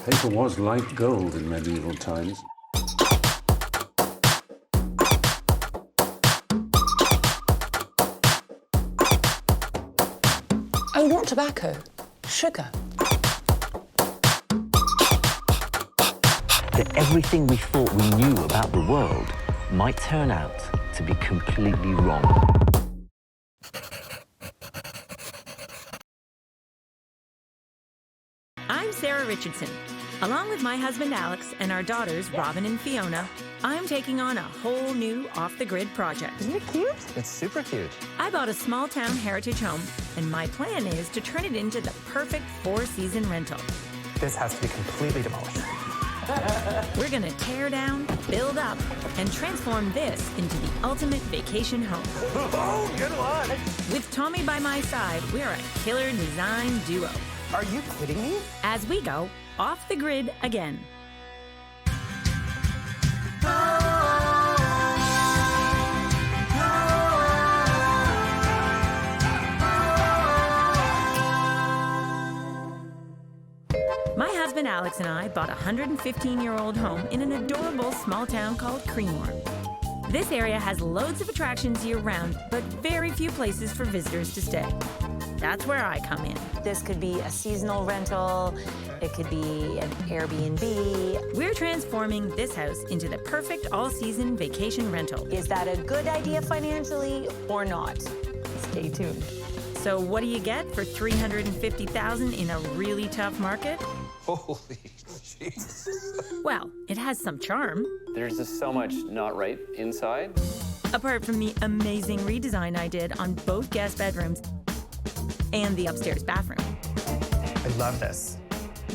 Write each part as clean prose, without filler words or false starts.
Paper was like gold in medieval times. Oh, not tobacco. Sugar. That everything we thought we knew about the world might turn out to be completely wrong. I'm Sarah Richardson. Along with my husband Alex and our daughters Robin and Fiona, I'm taking on a whole new off-the-grid project. Isn't it cute? It's super cute. I bought a small-town heritage home, and my plan is to turn it into the perfect four-season rental. This has to be completely demolished. We're gonna tear down, build up, and transform this into the ultimate vacation home. Oh, good one. With Tommy by my side, we're a killer design duo. Are you kidding me? As we go off the grid again. My husband Alex and I bought a 115-year-old home in an adorable small town called Creemore. This area has loads of attractions year-round, but very few places for visitors to stay. That's where I come in. This could be a seasonal rental. It could be an Airbnb. We're transforming this house into the perfect all-season vacation rental. Is that a good idea financially or not? Stay tuned. So what do you get for $350,000 in a really tough market? Holy Jesus. Well, it has some charm. There's just so much not right inside. Apart from the amazing redesign I did on both guest bedrooms and the upstairs bathroom. I love this.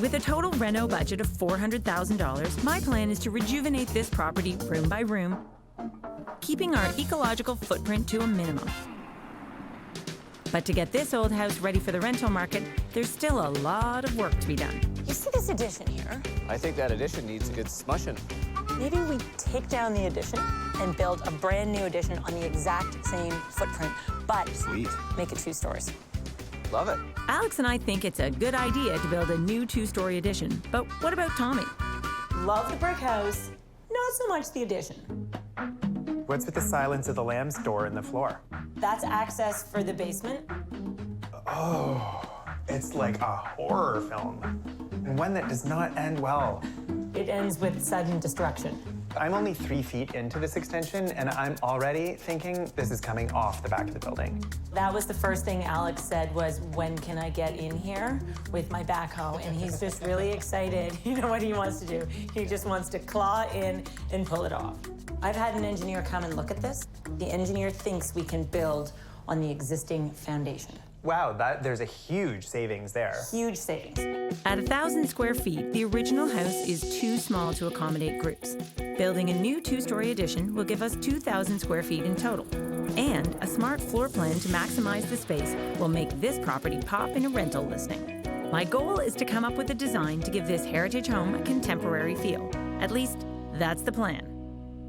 With a total reno budget of $400,000, my plan is to rejuvenate this property room by room, keeping our ecological footprint to a minimum. But to get this old house ready for the rental market, there's still a lot of work to be done. You see this addition here? I think that addition needs a good smushing. Maybe we take down the addition and build a brand new addition on the exact same footprint, but Sweet. make it 2 stories. Love it. Alex and I think it's a good idea to build a new 2-story addition, but what about Tommy? Love the brick house, not so much the addition. What's with the Silence of the Lambs door in the floor? That's access for the basement. Oh, it's like a horror film. And one that does not end well. It ends with sudden destruction. I'm only 3 feet into this extension, and I'm already thinking this is coming off the back of the building. That was the first thing Alex said was, when can I get in here with my backhoe? And he's just really excited. You know what he wants to do? He just wants to claw in and pull it off. I've had an engineer come and look at this. The engineer thinks we can build on the existing foundation. Wow, there's a huge savings there. Huge savings. At 1,000 square feet, the original house is too small to accommodate groups. Building a new 2-story addition will give us 2,000 square feet in total. And a smart floor plan to maximize the space will make this property pop in a rental listing. My goal is to come up with a design to give this heritage home a contemporary feel. At least, that's the plan.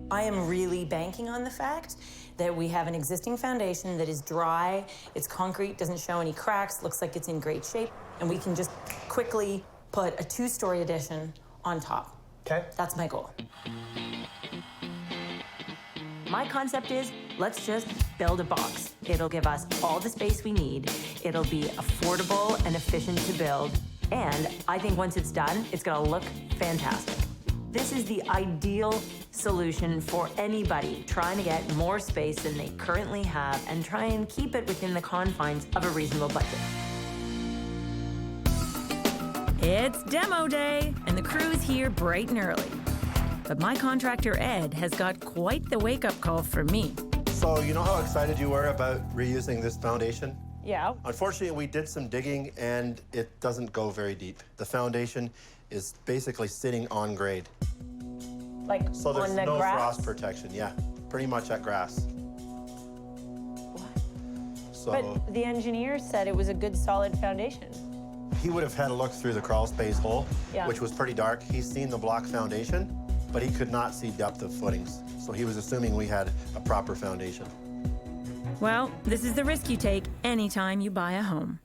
I am really banking on the fact that we have an existing foundation that is dry, it's concrete, doesn't show any cracks, looks like it's in great shape, and we can just quickly put a 2-story addition on top. Okay. That's my goal. My concept is, let's just build a box. It'll give us all the space we need. It'll be affordable and efficient to build. And I think once it's done, it's gonna look fantastic. This is the ideal solution for anybody trying to get more space than they currently have and try and keep it within the confines of a reasonable budget. It's demo day, and the crew is here bright and early. But my contractor, Ed, has got quite the wake-up call for me. So you know how excited you were about reusing this foundation? Yeah. Unfortunately, we did some digging, and it doesn't go very deep. The foundation is basically sitting on grade. Like So there's on the no grass? frost protection, yeah. Pretty much at grass. So But the engineer said it was a good, solid foundation. he would have had a look through the crawl space hole, Yeah. which was pretty dark. He's seen the block foundation, but he could not see depth of footings. So he was assuming we had a proper foundation. Well, this is the risk you take anytime you buy a home.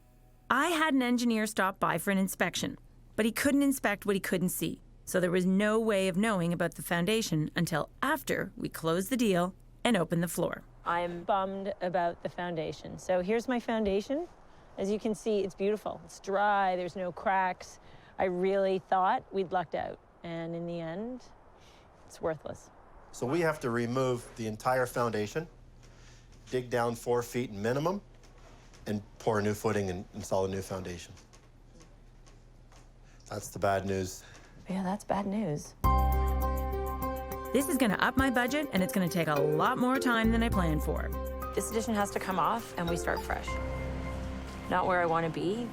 I had an engineer stop by for an inspection, but but he couldn't inspect what he couldn't see. So there was no way of knowing about the foundation until after we closed the deal and opened the floor. I'm bummed about the foundation. So here's my foundation. As you can see, it's beautiful. It's dry, there's no cracks. I really thought we'd lucked out. And in the end, it's worthless. So we have to remove the entire foundation, dig down 4 feet minimum, and pour a new footing and install a new foundation. That's the bad news. Yeah, that's bad news. This is gonna up my budget, and it's gonna take a lot more time than I planned for. This addition has to come off and we start fresh. Not where I want to be.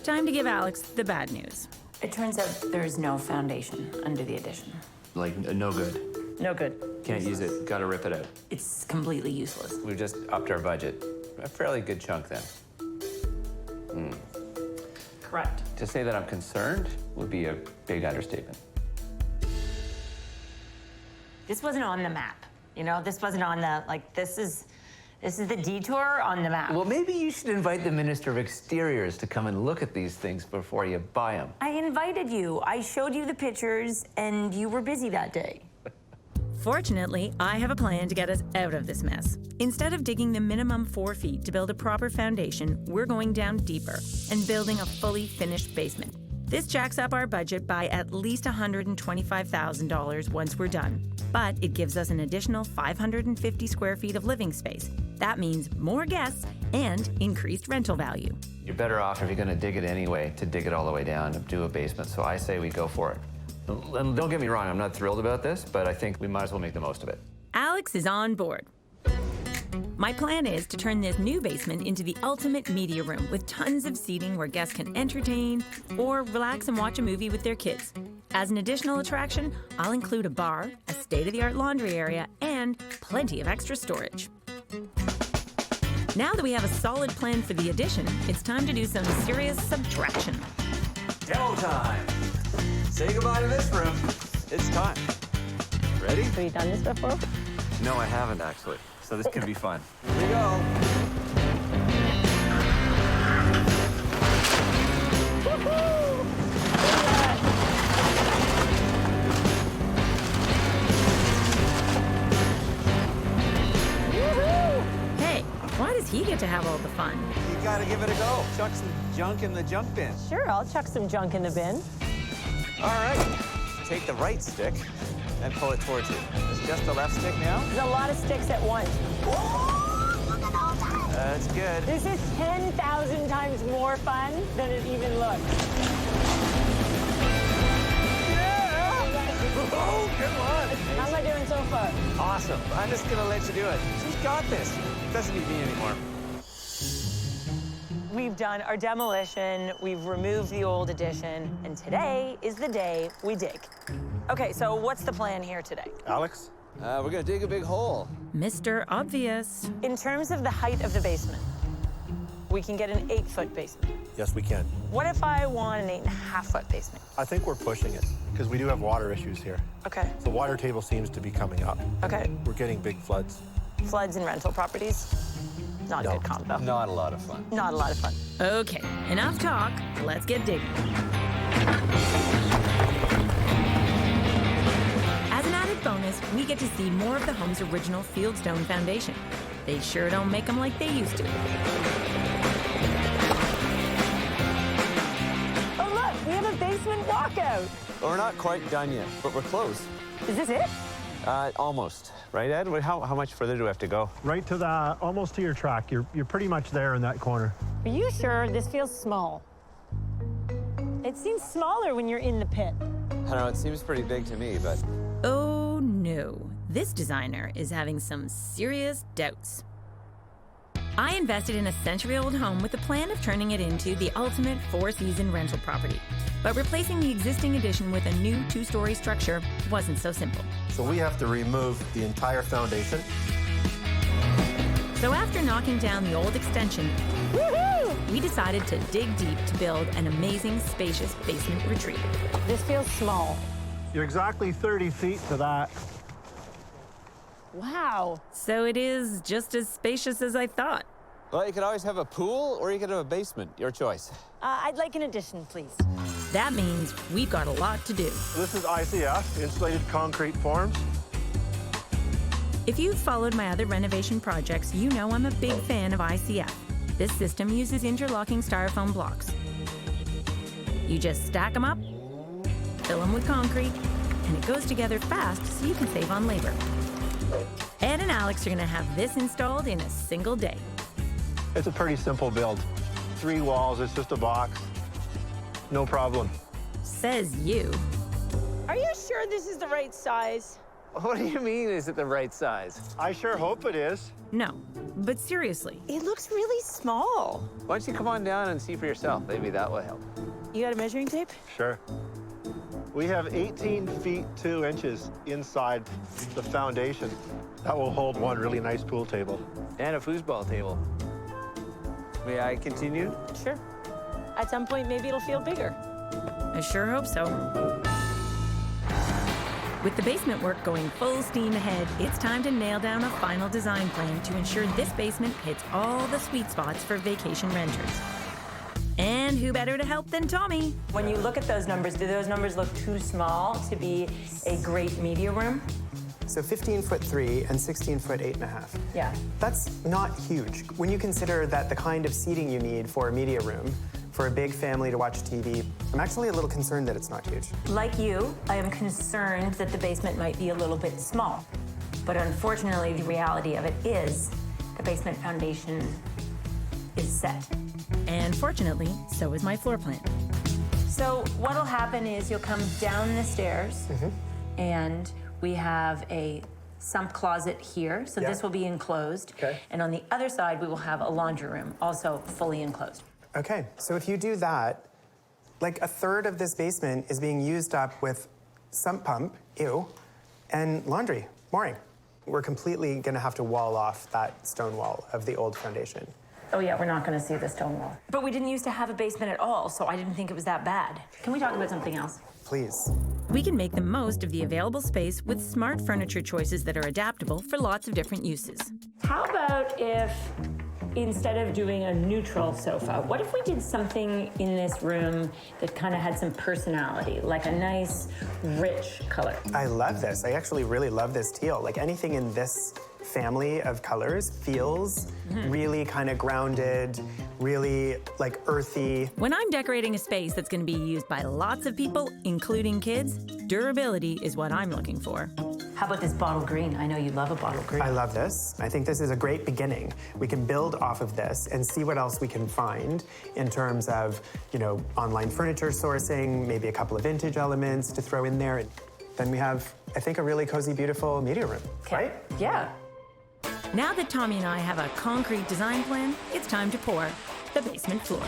Time to give Alex the bad news. It turns out there's no foundation under the addition. Like, no good. No good. Can't use it. Gotta rip it out. It's completely useless. We've just upped our budget. A fairly good chunk then. Correct. To say that I'm concerned would be a big understatement. This wasn't on the map. You know, this wasn't on the, like, this is the detour on the map. Well, maybe you should invite the Minister of Exteriors to come and look at these things before you buy them. I invited you. I showed you the pictures, and you were busy that day. Fortunately, I have a plan to get us out of this mess. Instead of digging the minimum 4 feet to build a proper foundation, we're going down deeper and building a fully finished basement. This jacks up our budget by at least $125,000 once we're done, but it gives us an additional 550 square feet of living space. That means more guests and increased rental value. You're better off, if you're gonna dig it anyway, to dig it all the way down and do a basement. So I say we go for it. And don't get me wrong, I'm not thrilled about this, but I think we might as well make the most of it. Alex is on board. My plan is to turn this new basement into the ultimate media room with tons of seating where guests can entertain or relax and watch a movie with their kids. As an additional attraction, I'll include a bar, a state-of-the-art laundry area, and plenty of extra storage. Now that we have a solid plan for the addition, it's time to do some serious subtraction. Demo time! Say goodbye to this room. It's time. Ready? Have you done this before? No, I haven't actually. So this could be fun. Here we go. Hey, why does he get to have all the fun? You gotta give it a go. Chuck some junk in the junk bin. Sure, I'll chuck some junk in the bin. All right. Take the right stick and pull it towards you. It's just the left stick now. There's a lot of sticks at once. That's good. This is 10,000 times more fun than it even looks. Oh, come on. How am I doing so far? Awesome. I'm just gonna let you do it. She's got this. Doesn't need me anymore. We've done our demolition, we've removed the old addition, and today is the day we dig. Okay, so what's the plan here today? Alex? We're gonna dig a big hole. Mr. Obvious. In terms of the height of the basement, we can get an 8-foot basement. Yes, we can. What if I want an 8.5-foot basement? I think we're pushing it because we do have water issues here. Okay, The water table seems to be coming up. okay. We're getting big floods. Floods and rental properties? Not a No. good combo. Not a lot of fun. Not a lot of fun. Okay, enough talk. Let's get digging. As an added bonus, we get to see more of the home's original fieldstone foundation. They sure don't make them like they used to. Oh, look, we have a basement walkout. Well, we're not quite done yet, but we're close. Is this it? Almost. Right, Ed? How much further do we have to go? Right to the, almost to your track. You're pretty much there in that corner. Are you sure this feels small? It seems smaller when you're in the pit. I don't know, it seems pretty big to me, but... Oh no, this designer is having some serious doubts. I invested in a century-old home with the plan of turning it into the ultimate 4-season rental property. But replacing the existing addition with a new 2-story structure wasn't so simple. So we have to remove the entire foundation. So after knocking down the old extension, we decided to dig deep to build an amazing, spacious basement retreat. This feels small. You're exactly 30 feet to that. Wow. So it is just as spacious as I thought. Well, you could always have a pool or you could have a basement. Your choice. I'd like an addition, please. That means we've got a lot to do. This is ICF, insulated concrete forms. If you've followed my other renovation projects, you know I'm a big fan of ICF. This system uses interlocking styrofoam blocks. You just stack them up, fill them with concrete, and it goes together fast so you can save on labor. Ed and Alex are gonna have this installed in a single day. It's a pretty simple build. 3 walls, it's just a box. No problem. Says you. Are you sure this is the right size? What do you mean, is it the right size? I sure hope it is. No, but seriously, It looks really small. Why don't you come on down and see for yourself? Maybe that will help. You got a measuring tape? Sure. We have 18 feet 2 inches inside the foundation. That will hold one really nice pool table. And a foosball table. May I continue? Sure. At some point, maybe it'll feel bigger. I sure hope so. With the basement work going full steam ahead, it's time to nail down a final design plan to ensure this basement hits all the sweet spots for vacation renters. And who better to help than Tommy? When you look at those numbers, do those numbers look too small to be a great media room? So 15'3" and 16'8 and a half. Yeah. That's not huge. When you consider that the kind of seating you need for a media room, for a big family to watch TV, I'm actually a little concerned that it's not huge. Like you, I am concerned that the basement might be a little bit small. But unfortunately, the reality of it is the basement foundation is set. And fortunately, so is my floor plan. So what'll happen is you'll come down the stairs and we have a sump closet here. So Yeah. this will be enclosed. Okay. And on the other side, we will have a laundry room, also fully enclosed. Okay, so if you do that, like a third of this basement is being used up with sump pump, and laundry, mooring. We're completely gonna have to wall off that stone wall of the old foundation. Oh yeah, we're not gonna see the stone wall. But we didn't used to have a basement at all, so I didn't think it was that bad. Can we talk about something else? Please. We can make the most of the available space with smart furniture choices that are adaptable for lots of different uses. How about if, instead of doing a neutral sofa, what if we did something in this room that kind of had some personality, like a nice, rich color? I love this. I actually really love this teal. Like anything in this family of colors feels really kind of grounded, really like earthy. When I'm decorating a space that's going to be used by lots of people, including kids, durability is what I'm looking for. How about this bottle green? I know you love a bottle green. I love this. I think this is a great beginning. We can build off of this and see what else we can find in terms of, you know, online furniture sourcing, maybe a couple of vintage elements to throw in there. And then we have, I think, a really cozy, beautiful media room, right? Yeah. Now that Tommy and I have a concrete design plan, it's time to pour the basement floor.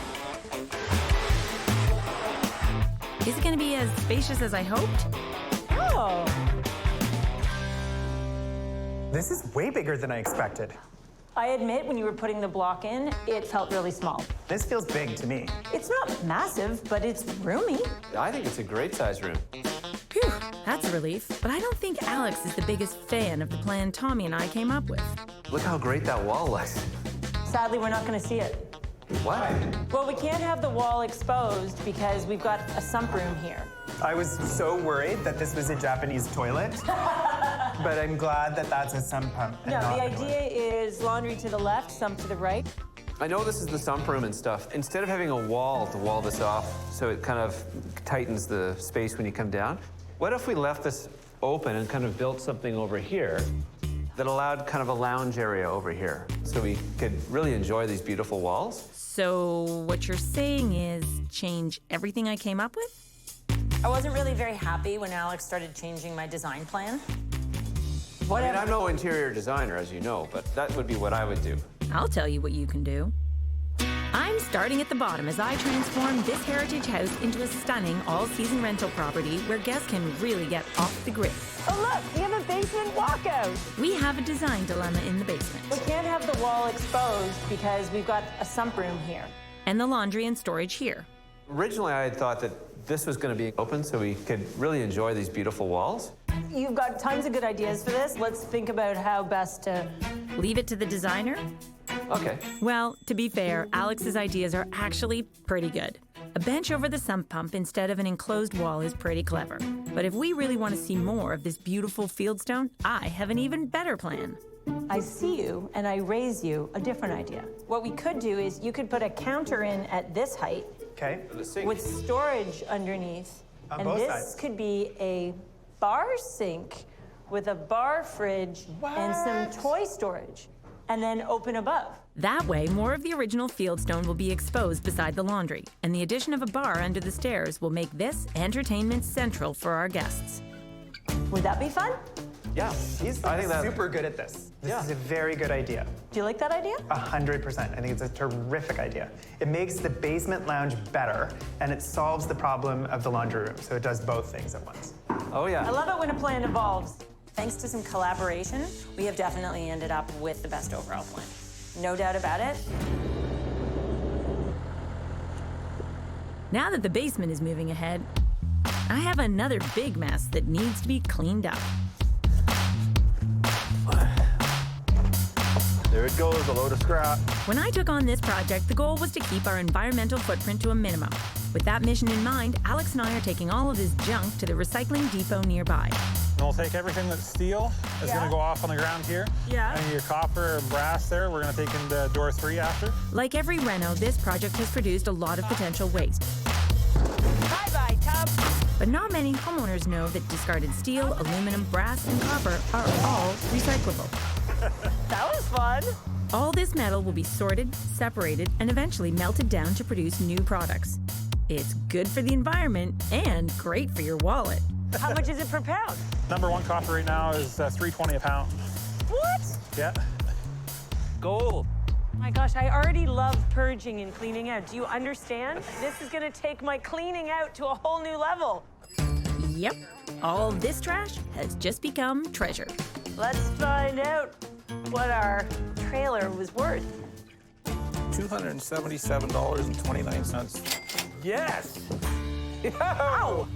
Is it going to be as spacious as I hoped? Oh. This is way bigger than I expected. I admit, when you were putting the block in, it felt really small. This feels big to me. It's not massive, but it's roomy. I think it's a great size room. Phew, that's a relief. But I don't think Alex is the biggest fan of the plan Tommy and I came up with. Look how great that wall looks. Sadly, we're not gonna see it. What? Well, we can't have the wall exposed because we've got a sump room here. I was so worried that this was a Japanese toilet, but I'm glad that that's a sump pump. and No, not the a toilet. idea is laundry to the left, sump to the right. I know this is the sump room and stuff. Instead of having a wall to wall this off so it kind of tightens the space when you come down, what if we left this open and kind of built something over here that allowed kind of a lounge area over here so we could really enjoy these beautiful walls? So what you're saying is change everything I came up with? I wasn't really very happy when Alex started changing my design plan. I mean, I'm no interior designer, as you know, but that would be what I would do. I'll tell you what you can do. I'm starting at the bottom as I transform this heritage house into a stunning all-season rental property where guests can really get off the grid. Oh, look, we have a basement walkout. We have a design dilemma in the basement. We can't have the wall exposed because we've got a sump room here. And the laundry and storage here. Originally, I had thought that this was going to be open so we could really enjoy these beautiful walls. You've got tons of good ideas for this. Let's think about how best to... Leave it to the designer? Okay. Well, to be fair, Alex's ideas are actually pretty good. A bench over the sump pump instead of an enclosed wall is pretty clever. But if we really want to see more of this beautiful fieldstone, I have an even better plan. I see you and I raise you a different idea. What we could do is you could put a counter in at this height Okay. with storage underneath. On and both this sides. could be a bar sink with a bar fridge and some toy storage, and then open above. That way, more of the original fieldstone will be exposed beside the laundry, and the addition of a bar under the stairs will make this entertainment central for our guests. Would that be fun? Yeah. He's I think that. super good at this. This Yeah. is a very good idea. Do you like that idea? 100%. I think it's a terrific idea. It makes the basement lounge better, and it solves the problem of the laundry room. So it does both things at once. Oh yeah. I love it when a plan evolves. Thanks to some collaboration, we have definitely ended up with the best overall plan. No doubt about it. Now that the basement is moving ahead, I have another big mess that needs to be cleaned up. There it goes, a load of scrap. When I took on this project, the goal was to keep our environmental footprint to a minimum. With that mission in mind, Alex and I are taking all of this junk to the recycling depot nearby. And we'll take everything that's steel, that's gonna go off on the ground here. Yeah. And your copper and brass there, we're gonna take into door 3 after. Like every reno, this project has produced a lot of potential waste. Bye-bye, tub. But not many homeowners know that discarded steel, aluminum, brass, and copper are all recyclable. That was fun. All this metal will be sorted, separated, and eventually melted down to produce new products. It's good for the environment and great for your wallet. How much is it per pound? Number 1 copper right now is $3.20 a pound. What? Yeah. Gold. My gosh, I already love purging and cleaning out. Do you understand? This is gonna take my cleaning out to a whole new level. Yep, all this trash has just become treasure. Let's find out what our trailer was worth. $277.29. Yes. Ow!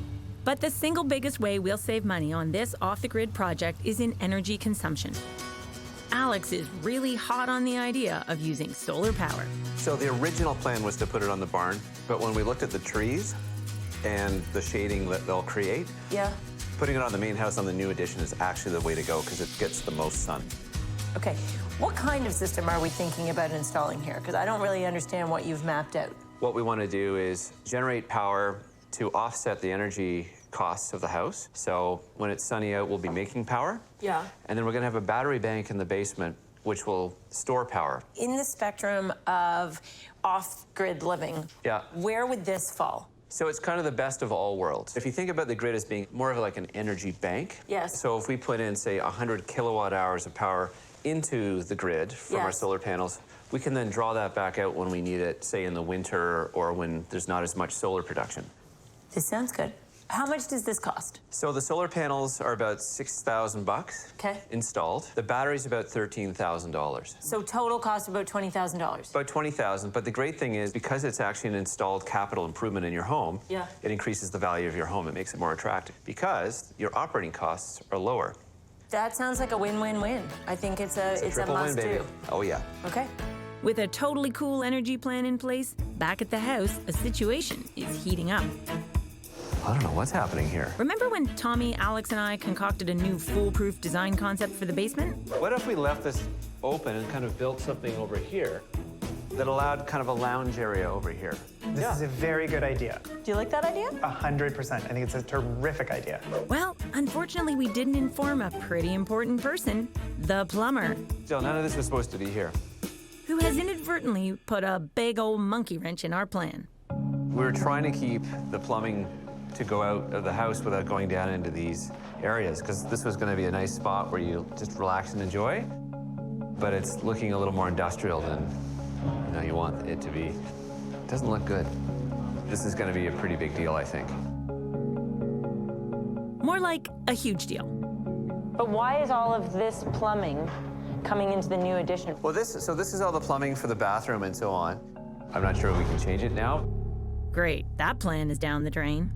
But the single biggest way we'll save money on this off-the-grid project is in energy consumption. Alex is really hot on the idea of using solar power. So the original plan was to put it on the barn, but when we looked at the trees and the shading that they'll create, Yeah. putting it on the main house on the new addition is actually the way to go because it gets the most sun. Okay, what kind of system are we thinking about installing here? Because I don't really understand what you've mapped out. What we want to do is generate power to offset the energy costs of the house. So when it's sunny out, we'll be making power. Yeah. And then we're going to have a battery bank in the basement, which will store power. In the spectrum of off-grid living, Yeah. where would this fall? So it's kind of the best of all worlds. If you think about the grid as being more of like an energy bank. Yes. So if we put in, say, 100 kilowatt hours of power into the grid from our Yes. solar panels, we can then draw that back out when we need it, say in the winter or when there's not as much solar production. This sounds good. How much does this cost? So the solar panels are about $6,000 Okay. installed. The battery's about $13,000. So total cost about $20,000. About $20,000, but the great thing is because it's actually an installed capital improvement in your home, Yeah. it increases the value of your home. It makes it more attractive because your operating costs are lower. That sounds like a win-win-win. I think it's a Triple win, baby. must-do. Oh yeah. Okay. With a totally cool energy plan in place, back at the house, a situation is heating up. I don't know what's happening here. Remember when Tommy, Alex, and I concocted a new foolproof design concept for the basement? What if we left this open and kind of built something over here that allowed kind of a lounge area over here? This is a very good idea. Do you like that idea? 100%. I think it's a terrific idea. Well, unfortunately, we didn't inform a pretty important person, the plumber, Still, none of this was supposed to be here. who has inadvertently put a big old monkey wrench in our plan. We were trying to keep the plumbing to go out of the house without going down into these areas, because this was going to be a nice spot where you just relax and enjoy. But it's looking a little more industrial than you want it to be. It doesn't look good. This is going to be a pretty big deal, I think. More like a huge deal. But why is all of this plumbing coming into the new addition? Well, this is all the plumbing for the bathroom and so on. I'm not sure we can change it now. Great, that plan is down the drain.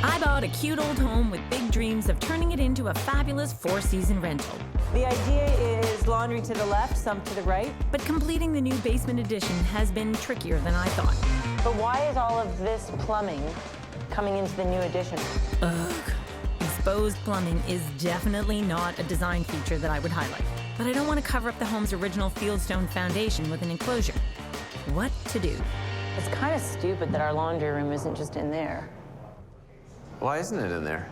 I bought a cute old home with big dreams of turning it into a fabulous 4-season rental. The idea is There's laundry to the left, some to the right. But completing the new basement addition has been trickier than I thought. But why is all of this plumbing coming into the new addition? Ugh. Exposed plumbing is definitely not a design feature that I would highlight. But I don't want to cover up the home's original fieldstone foundation with an enclosure. What to do? It's kind of stupid that our laundry room isn't just in there. Why isn't it in there?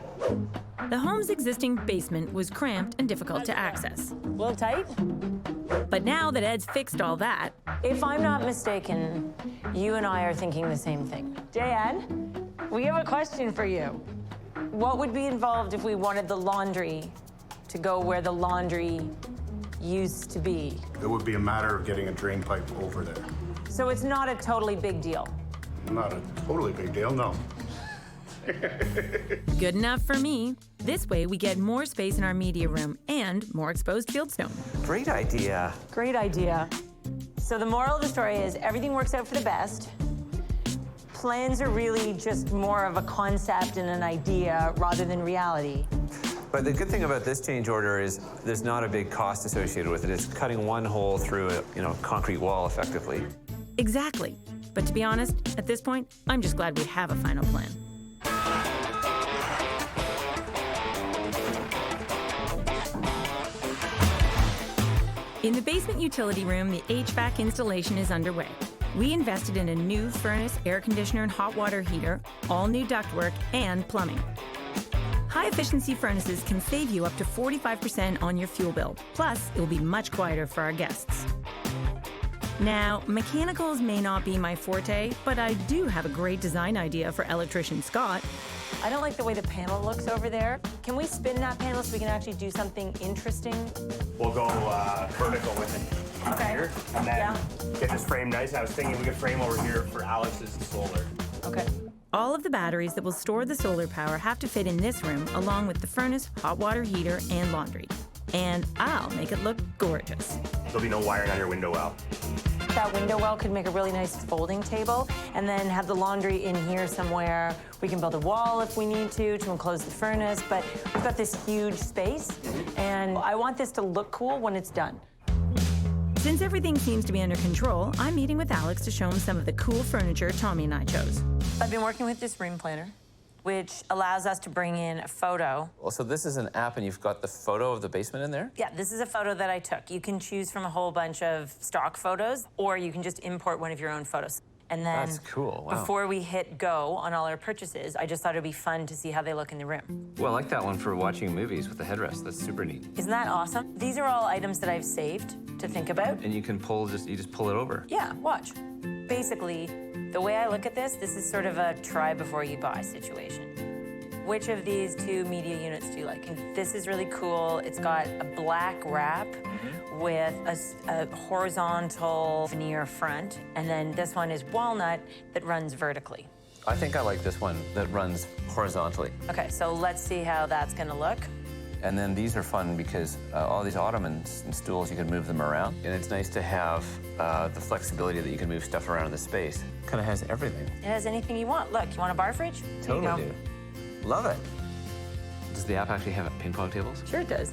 The home's existing basement was cramped and difficult to access. A little tight? But now that Ed's fixed all that, If I'm not mistaken, you and I are thinking the same thing. Jan, we have a question for you. What would be involved if we wanted the laundry to go where the laundry used to be? It would be a matter of getting a drain pipe over there. So it's not a totally big deal. Not a totally big deal, no. good enough for me. This way we get more space in our media room and more exposed fieldstone. Great idea. Great idea. So the moral of the story is everything works out for the best. Plans are really just more of a concept and an idea rather than reality. But the good thing about this change order is there's not a big cost associated with it. It's cutting one hole through a concrete wall effectively. Exactly. But to be honest, at this point, I'm just glad we have a final plan. In the basement utility room, the HVAC installation is underway. We invested in a new furnace, air conditioner, and hot water heater, all new ductwork, and plumbing. High-efficiency furnaces can save you up to 45% on your fuel bill. Plus, it will be much quieter for our guests. Now, mechanicals may not be my forte, but I do have a great design idea for electrician Scott. I don't like the way the panel looks over there. Can we spin that panel so we can actually do something interesting? We'll go vertical with it Okay. here, and then get this frame nice. I was thinking we could frame over here for Alex's solar. Okay. All of the batteries that will store the solar power have to fit in this room, along with the furnace, hot water heater, and laundry. And I'll make it look gorgeous. There'll be no wiring on your window well. That window well could make a really nice folding table and then have the laundry in here somewhere. We can build a wall if we need to enclose the furnace, but we've got this huge space and I want this to look cool when it's done. Since everything seems to be under control, I'm meeting with Alex to show him some of the cool furniture Tommy and I chose. I've been working with this room planner, which allows us to bring in a photo. Well, so this is an app and you've got the photo of the basement in there? Yeah, this is a photo that I took. You can choose from a whole bunch of stock photos, or you can just import one of your own photos. And then That's cool, wow. Before we hit go on all our purchases, I just thought it'd be fun to see how they look in the room. Well, I like that one for watching movies with the headrest. That's super neat. Isn't that awesome? These are all items that I've saved to think about. And you can you just pull it over. Yeah, watch. Basically, the way I look at this is sort of a try before you buy situation. Which of these two media units do you like? And this is really cool. It's got a black wrap with a horizontal veneer front. And then this one is walnut that runs vertically. I think I like this one that runs horizontally. Okay, so let's see how that's gonna look. And then these are fun because all these ottomans and stools, you can move them around. And it's nice to have the flexibility that you can move stuff around in the space. Kind of has everything. It has anything you want. Look, you want a bar fridge? Totally do. Love it. Does the app actually have ping pong tables? Sure it does.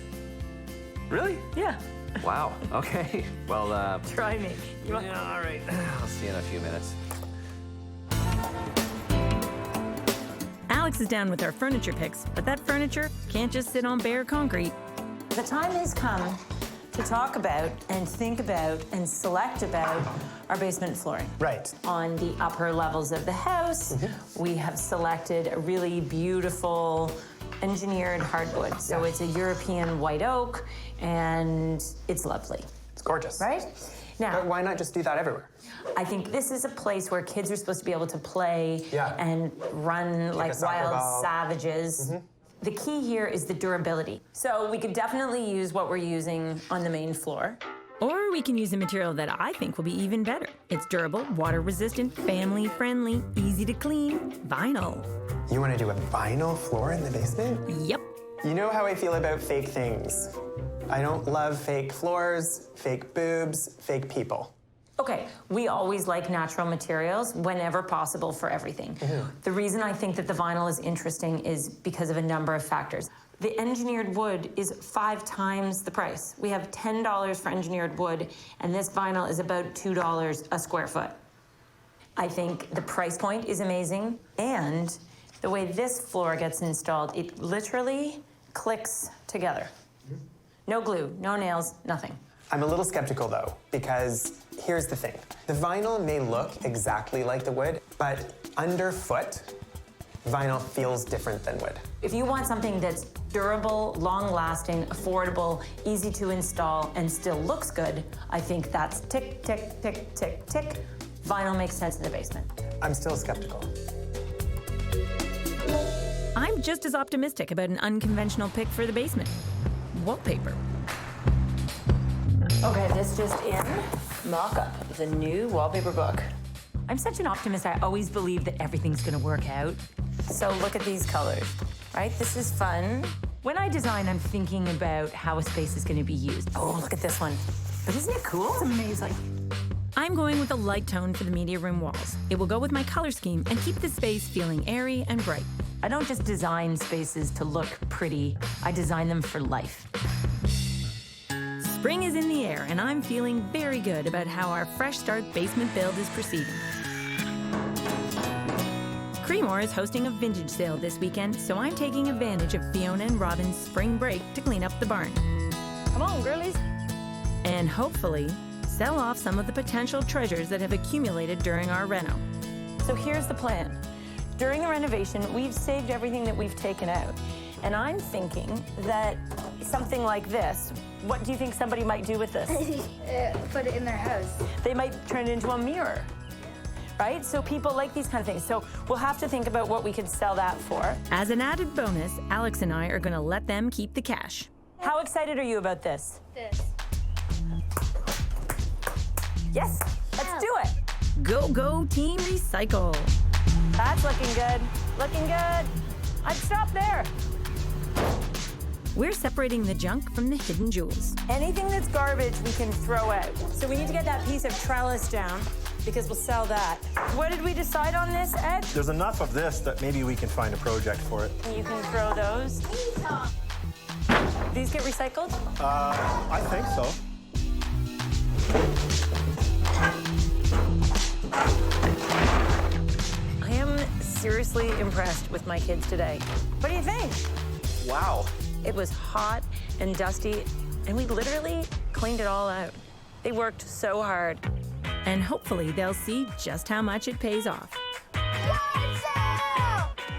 Really? Yeah. Wow, okay. Well, Try me. You want... yeah, all right. I'll see you in a few minutes. Alex is down with our furniture picks, but that furniture can't just sit on bare concrete. The time has come to talk about and think about and select about our basement flooring. Right. On the upper levels of the house, we have selected a really beautiful engineered hardwood. So it's a European white oak, and it's lovely. It's gorgeous. Right? Now, But why not just do that everywhere? I think this is a place where kids are supposed to be able to play and run Kick a like soccer wild ball. savages. The key here is the durability. So we could definitely use what we're using on the main floor. Or we can use a material that I think will be even better. It's durable, water-resistant, family-friendly, easy to clean, vinyl. You want to do a vinyl floor in the basement? Yep. You know how I feel about fake things. I don't love fake floors, fake boobs, fake people. Okay, we always like natural materials whenever possible for everything. The reason I think that the vinyl is interesting is because of a number of factors. The engineered wood is 5 times the price. We have $10 for engineered wood, and this vinyl is about $2 a square foot. I think the price point is amazing, and the way this floor gets installed, it literally clicks together. No glue, no nails, nothing. I'm a little skeptical though, because here's the thing. The vinyl may look exactly like the wood, but underfoot, vinyl feels different than wood. If you want something that's durable, long-lasting, affordable, easy to install, and still looks good, I think that's tick, tick, tick, tick, tick. Vinyl makes sense in the basement. I'm still skeptical. I'm just as optimistic about an unconventional pick for the basement. Wallpaper. Okay, this just in. Mock-up, the new wallpaper book. I'm such an optimist, I always believe that everything's gonna work out. So look at these colors, right? This is fun. When I design, I'm thinking about how a space is gonna be used. Oh, look at this one. But isn't it cool? It's amazing. I'm going with a light tone for the media room walls. It will go with my color scheme and keep the space feeling airy and bright. I don't just design spaces to look pretty, I design them for life. Spring is in the air, and I'm feeling very good about how our fresh start basement build is proceeding. Creemore is hosting a vintage sale this weekend, so I'm taking advantage of Fiona and Robin's spring break to clean up the barn. Come on, girlies. And hopefully, sell off some of the potential treasures that have accumulated during our reno. So here's the plan. During the renovation, we've saved everything that we've taken out. And I'm thinking that something like this, what do you think somebody might do with this? Put it in their house. They might turn it into a mirror, right? So people like these kind of things. So we'll have to think about what we could sell that for. As an added bonus, Alex and I are gonna let them keep the cash. How excited are you about this? This. Yes, let's do it. Go, go, team recycle. That's looking good, looking good. I'd stop there. We're separating the junk from the hidden jewels. Anything that's garbage, we can throw out. So we need to get that piece of trellis down because we'll sell that. What did we decide on this, Ed? There's enough of this that maybe we can find a project for it. You can throw those. These get recycled? I think so. I am seriously impressed with my kids today. What do you think? Wow. It was hot and dusty, and we literally cleaned it all out. They worked so hard. And hopefully they'll see just how much it pays off.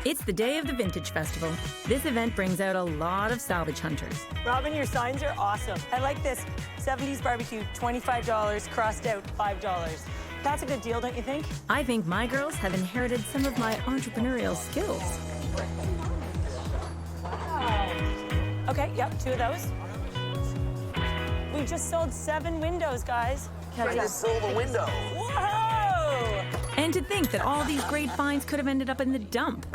It's the day of the Vintage Festival. This event brings out a lot of salvage hunters. Robin, your signs are awesome. I like this. 70s barbecue, $25, crossed out, $5. That's a good deal, don't you think? I think my girls have inherited some of my entrepreneurial skills. Okay, yep, 2 of those. We just sold 7 windows, guys. I just sold a window. Whoa! And to think that all these great finds could have ended up in the dump.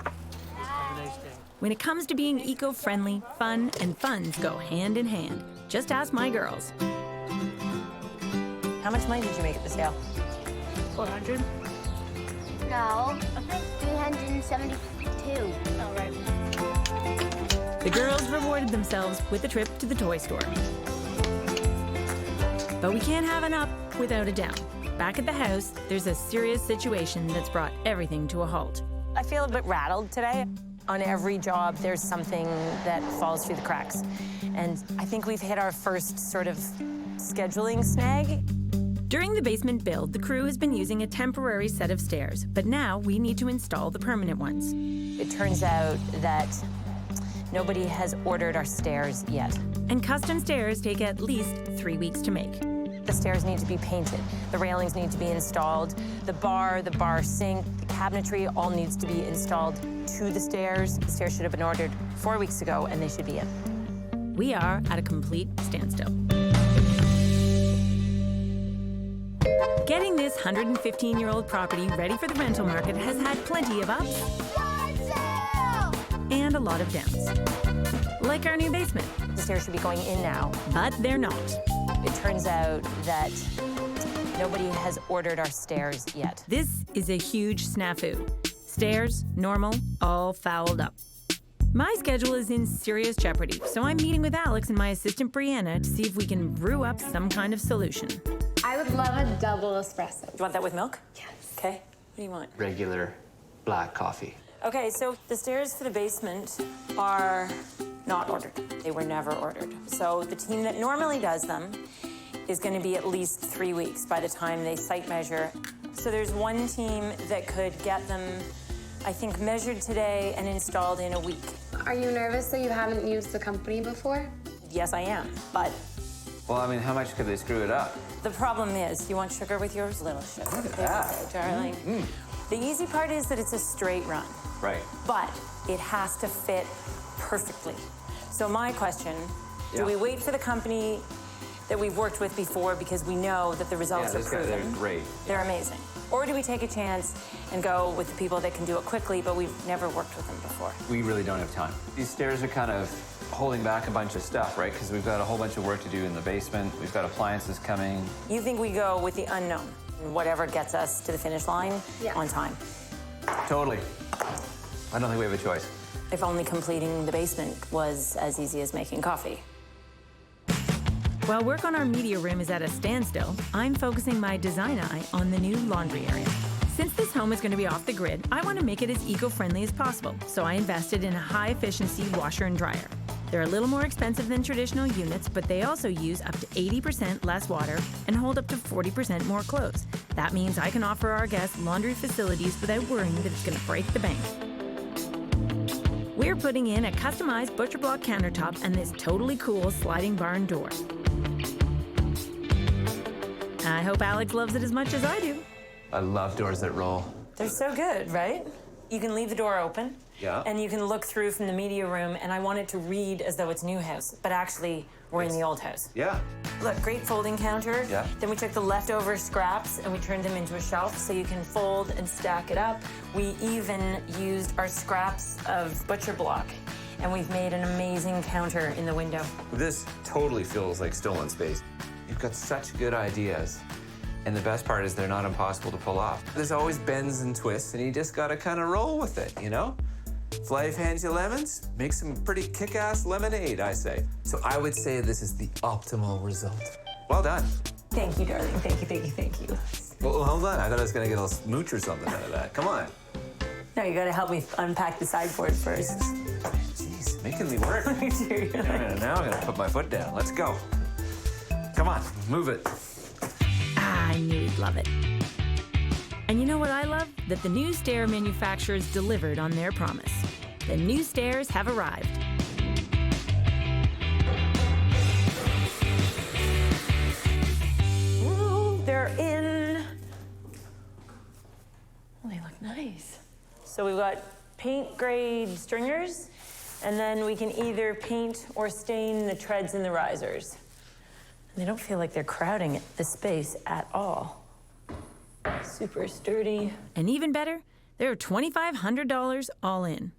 When it comes to being eco-friendly, fun and funds go hand in hand. Just ask my girls. How much money did you make at the sale? 400? No, 372. All right. The girls rewarded themselves with a trip to the toy store. But we can't have an up without a down. Back at the house, there's a serious situation that's brought everything to a halt. I feel a bit rattled today. On every job, there's something that falls through the cracks. And I think we've hit our first sort of scheduling snag. During the basement build, the crew has been using a temporary set of stairs, but now we need to install the permanent ones. It turns out that nobody has ordered our stairs yet. And custom stairs take at least 3 weeks to make. The stairs need to be painted. The railings need to be installed. The bar sink, the cabinetry all needs to be installed to the stairs. The stairs should have been ordered 4 weeks ago, and they should be in. We are at a complete standstill. Getting this 115-year-old property ready for the rental market has had plenty of ups and a lot of downs. Like our new basement. The stairs should be going in now, but they're not. It turns out that nobody has ordered our stairs yet. This is a huge snafu. Stairs, normal, all fouled up. My schedule is in serious jeopardy, so I'm meeting with Alex and my assistant Brianna to see if we can brew up some kind of solution. I would love a double espresso. You want that with milk? Yes. Okay. What do you want? Regular black coffee. Okay, so the stairs for the basement are not ordered. They were never ordered. So the team that normally does them is going to be at least 3 weeks by the time they site measure. So there's one team that could get them, I think, measured today and installed in a week. Are you nervous that you haven't used the company before? Yes, I am, but Well, I mean, how much could they screw it up? the problem is, you want sugar with yours? Little sugar. Look at There you that. go, darling. The easy part is that it's a straight run, Right. but it has to fit perfectly. So my question, do we wait for the company that we've worked with before because we know that the results are those guys proven? are great. They're amazing. Or do we take a chance and go with the people that can do it quickly, but we've never worked with them before? We really don't have time. These stairs are kind of holding back a bunch of stuff, right? Because we've got a whole bunch of work to do in the basement. We've got appliances coming. You think we go with the unknown, whatever gets us to the finish line on time? Totally. I don't think we have a choice. If only completing the basement was as easy as making coffee. While work on our media room is at a standstill, I'm focusing my design eye on the new laundry area. Since this home is going to be off the grid, I want to make it as eco-friendly as possible, so I invested in a high-efficiency washer and dryer. They're a little more expensive than traditional units, but they also use up to 80% less water and hold up to 40% more clothes. That means I can offer our guests laundry facilities without worrying that it's going to break the bank. We're putting in a customized butcher block countertop and this totally cool sliding barn door. I hope Alex loves it as much as I do. I love doors that roll. They're so good, right? You can leave the door open. Yeah. And you can look through from the media room, and I want it to read as though it's new house, but actually we're in the old house. Yeah. Look, great folding counter. Yeah. Then we took the leftover scraps and we turned them into a shelf so you can fold and stack it up. We even used our scraps of butcher block, and we've made an amazing counter in the window. This totally feels like stolen space. You've got such good ideas. And the best part is they're not impossible to pull off. There's always bends and twists, and you just gotta kind of roll with it, you know? If life hands you lemons, make some pretty kick-ass lemonade, I say. So I would say this is the optimal result. Well done. Thank you, darling. Thank you, thank you, thank you. Well, hold on. I thought I was gonna get a little smooch or something out of that. Come on. No, you gotta help me unpack the sideboard first. Jeez, making me work. Seriously. Now I'm gonna put my foot down. Let's go. Come on, move it. I knew he'd love it. And you know what I love? That the new stair manufacturers delivered on their promise. The new stairs have arrived. Ooh, they're in. Oh, they look nice. So we've got paint grade stringers, and then we can either paint or stain the treads and the risers. They don't feel like they're crowding the space at all. Super sturdy. And even better, they're $2,500 all in.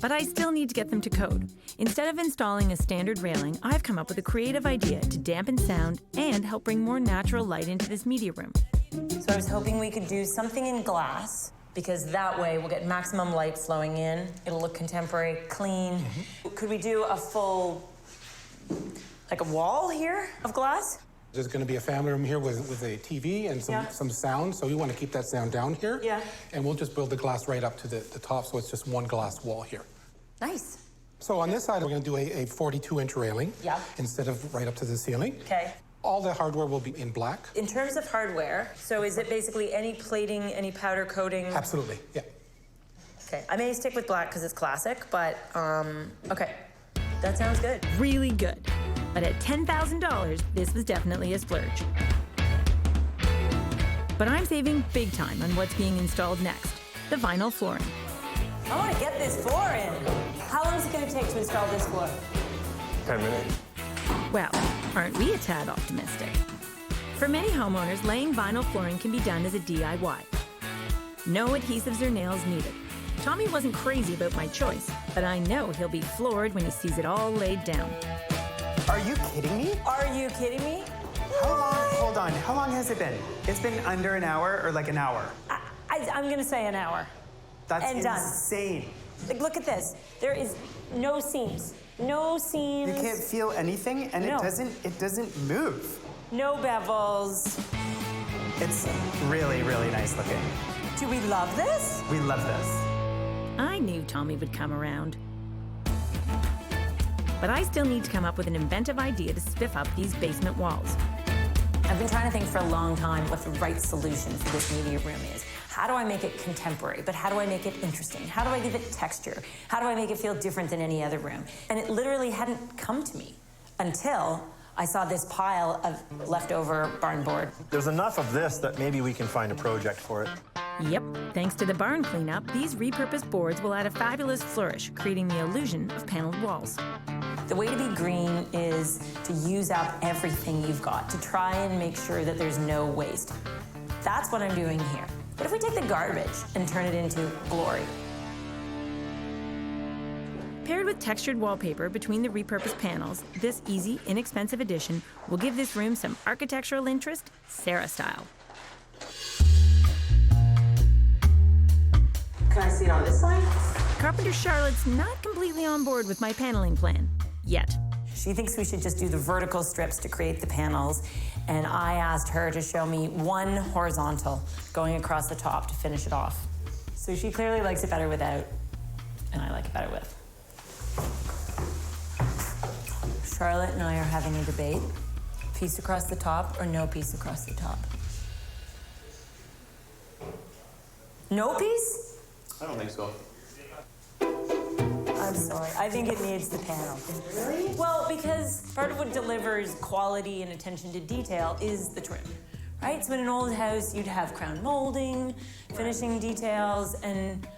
But I still need to get them to code. Instead of installing a standard railing, I've come up with a creative idea to dampen sound and help bring more natural light into this media room. So I was hoping we could do something in glass, because that way we'll get maximum light flowing in. It'll look contemporary, clean. Could we do a full, like a wall here of glass? There's going to be a family room here with a TV and some sound, so we want to keep that sound down here. Yeah. And we'll just build the glass right up to the top, so it's just one glass wall here. Nice. So on this side, we're going to do a 42-inch railing instead of right up to the ceiling. Okay. All the hardware will be in black. In terms of hardware, so is it basically any plating, any powder coating? Absolutely, yeah. Okay, I may stick with black because it's classic, but okay, that sounds good. Really good. But at $10,000, this was definitely a splurge. But I'm saving big time on what's being installed next, the vinyl flooring. I want to get this floor in. How long is it going to take to install this floor? 10 minutes. Well, aren't we a tad optimistic? For many homeowners, laying vinyl flooring can be done as a DIY. No adhesives or nails needed. Tommy wasn't crazy about my choice, but I know he'll be floored when he sees it all laid down. Are you kidding me? Are you kidding me? How long? Hold on. How long has it been? It's been under an hour or like an hour? I'm going to say an hour. That's and insane. Done. Like, look at this. There is No seams. No seams. You can't feel anything, and No. it doesn't move. No bevels. It's really, really nice looking. Do we love this? We love this. I knew Tommy would come around. But I still need to come up with an inventive idea to spiff up these basement walls. I've been trying to think for a long time what the right solution for this media room is. How do I make it contemporary, but how do I make it interesting? How do I give it texture? How do I make it feel different than any other room? And it literally hadn't come to me until I saw this pile of leftover barn board. There's enough of this that maybe we can find a project for it. Yep, thanks to the barn cleanup, these repurposed boards will add a fabulous flourish, creating the illusion of paneled walls. The way to be green is to use up everything you've got, to try and make sure that there's no waste. That's what I'm doing here. What if we take the garbage and turn it into glory? Paired with textured wallpaper between the repurposed panels, this easy, inexpensive addition will give this room some architectural interest, Sarah style. Can I see it on this side? Carpenter Charlotte's not completely on board with my paneling plan. Yet. She thinks we should just do the vertical strips to create the panels, and I asked her to show me one horizontal going across the top to finish it off. So she clearly likes it better without, and I like it better with. Charlotte and I are having a debate. Piece across the top or no piece across the top? No piece? I don't think so. I'm sorry. I think it needs the panel. Really? Well, because part of what delivers quality and attention to detail is the trim, right? So in an old house, you'd have crown molding, finishing details, and it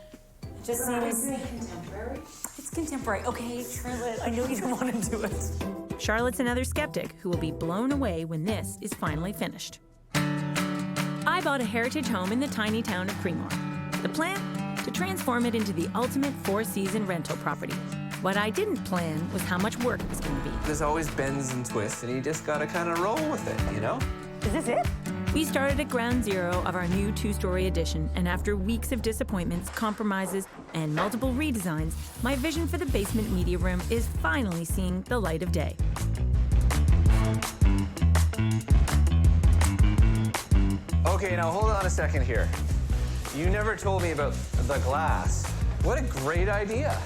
just seems... contemporary? It's contemporary. Okay, Charlotte, I know you don't want to do it. Charlotte's another skeptic who will be blown away when this is finally finished. I bought a heritage home in the tiny town of Creemore. The plan? To transform it into the ultimate four-season rental property. What I didn't plan was how much work it was going to be. There's always bends and twists, and you just gotta kind of roll with it, you know? Is this it? We started at ground zero of our new two-story addition, and after weeks of disappointments, compromises, and multiple redesigns, my vision for the basement media room is finally seeing the light of day. Okay, now hold on a second here. You never told me about the glass. What a great idea.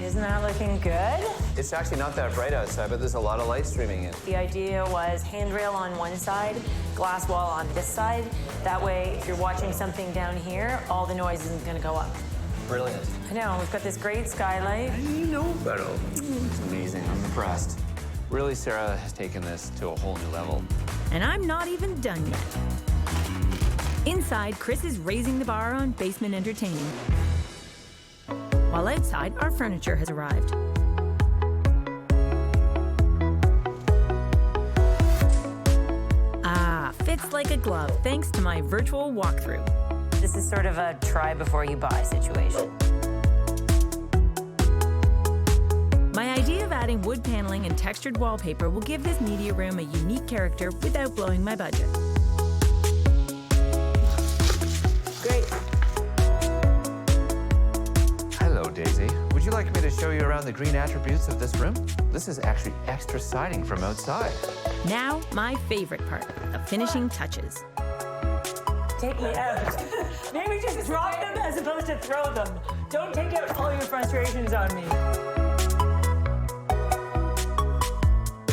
Isn't that looking good? It's actually not that bright outside, but there's a lot of light streaming in. The idea was handrail on one side, glass wall on this side. That way, if you're watching something down here, all the noise isn't going to go up. Brilliant. I know, we've got this great skylight. How do you know about it? It's amazing. I'm impressed. Really, Sarah has taken this to a whole new level. And I'm not even done yet. Inside, Chris is raising the bar on basement entertaining. While outside, our furniture has arrived. Ah, fits like a glove thanks to my virtual walkthrough. This is sort of a try before you buy situation. My idea of adding wood paneling and textured wallpaper will give this media room a unique character without blowing my budget. Great. Hello, Daisy. Would you like me to show you around the green attributes of this room? This is actually extra siding from outside. Now, my favorite part, the finishing touches. Take me out. Maybe just drop them as opposed to throw them. Don't take out all your frustrations on me.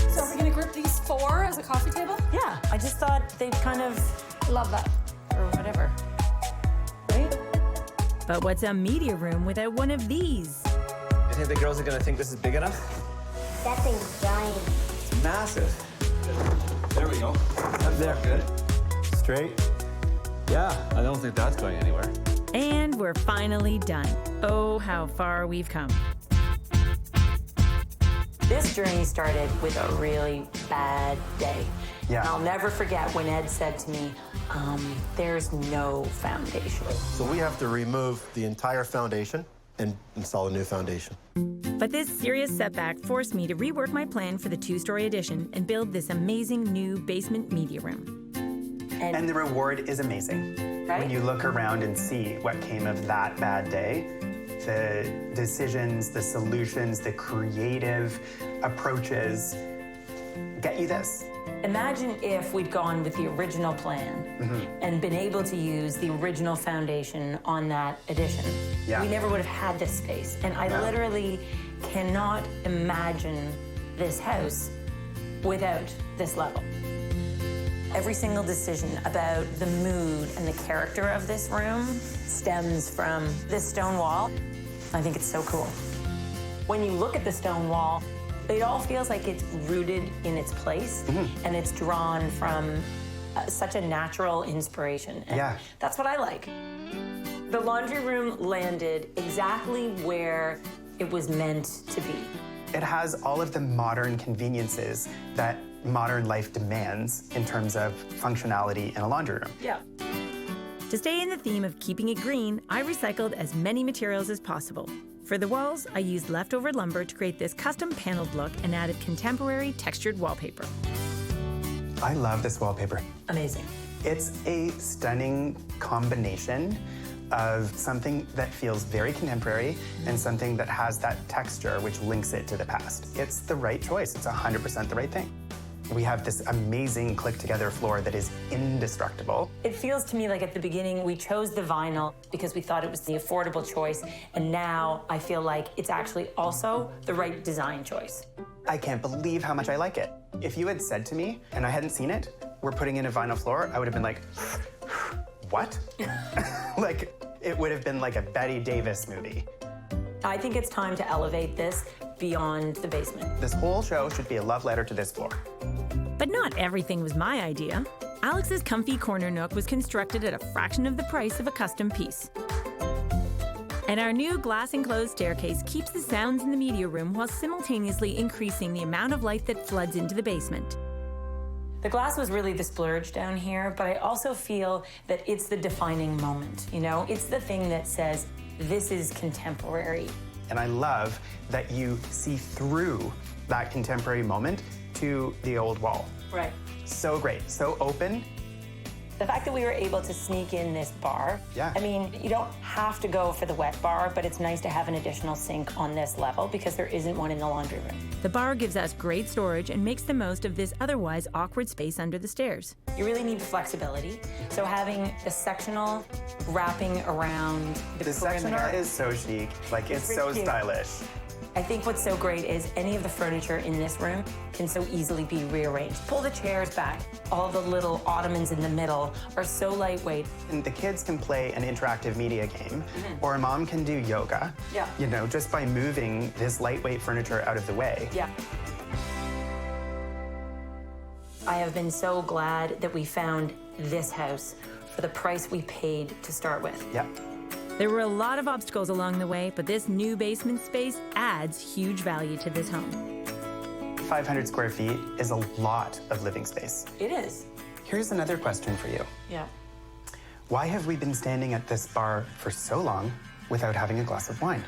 So are we gonna group these four as a coffee table? Yeah, I just thought they'd kind of... Love that. Or whatever. Right? But what's a media room without one of these? You think the girls are gonna think this is big enough? That thing's giant. It's massive. There we go. There. Good. Straight. Yeah, I don't think that's going anywhere. And we're finally done. Oh, how far we've come. This journey started with a really bad day. Yeah. And I'll never forget when Ed said to me, there's no foundation. So we have to remove the entire foundation and install a new foundation. But this serious setback forced me to rework my plan for the two-story addition and build this amazing new basement media room. And the reward is amazing. Right? When you look around and see what came of that bad day, the decisions, the solutions, the creative approaches get you this. Imagine if we'd gone with the original plan and been able to use the original foundation on that addition. Yeah. We never would have had this space. And I literally cannot imagine this house without this level. Every single decision about the mood and the character of this room stems from this stone wall. I think it's so cool. When you look at the stone wall, it all feels like it's rooted in its place and it's drawn from such a natural inspiration. And that's what I like. The laundry room landed exactly where it was meant to be. It has all of the modern conveniences that modern life demands in terms of functionality in a laundry room. Yeah. To stay in the theme of keeping it green, I recycled as many materials as possible. For the walls, I used leftover lumber to create this custom paneled look and added contemporary textured wallpaper. I love this wallpaper. Amazing. It's a stunning combination of something that feels very contemporary and something that has that texture which links it to the past. It's the right choice. It's 100% the right thing. We have this amazing click-together floor that is indestructible. It feels to me like at the beginning we chose the vinyl because we thought it was the affordable choice, and now I feel like it's actually also the right design choice. I can't believe how much I like it. If you had said to me, and I hadn't seen it, we're putting in a vinyl floor, I would have been like, what? Like, it would have been like a Bette Davis movie. I think it's time to elevate this beyond the basement. This whole show should be a love letter to this floor. But not everything was my idea. Alex's comfy corner nook was constructed at a fraction of the price of a custom piece. And our new glass-enclosed staircase keeps the sounds in the media room while simultaneously increasing the amount of light that floods into the basement. The glass was really the splurge down here, but I also feel that it's the defining moment, you know? It's the thing that says, this is contemporary. And I love that you see through that contemporary moment to the old wall. Right. So great, so open. The fact that we were able to sneak in this bar, I mean, you don't have to go for the wet bar, but it's nice to have an additional sink on this level because there isn't one in the laundry room. The bar gives us great storage and makes the most of this otherwise awkward space under the stairs. You really need flexibility, so having the sectional wrapping around the sectional is so chic, like it's so cute. stylish. I think what's so great is any of the furniture in this room can so easily be rearranged. Pull the chairs back. All the little ottomans in the middle are so lightweight. And the kids can play an interactive media game, or a mom can do yoga, you know, just by moving this lightweight furniture out of the way. Yeah. I have been so glad that we found this house for the price we paid to start with. Yeah. There were a lot of obstacles along the way, but this new basement space adds huge value to this home. 500 square feet is a lot of living space. It is. Here's another question for you. Yeah. Why have we been standing at this bar for so long without having a glass of wine?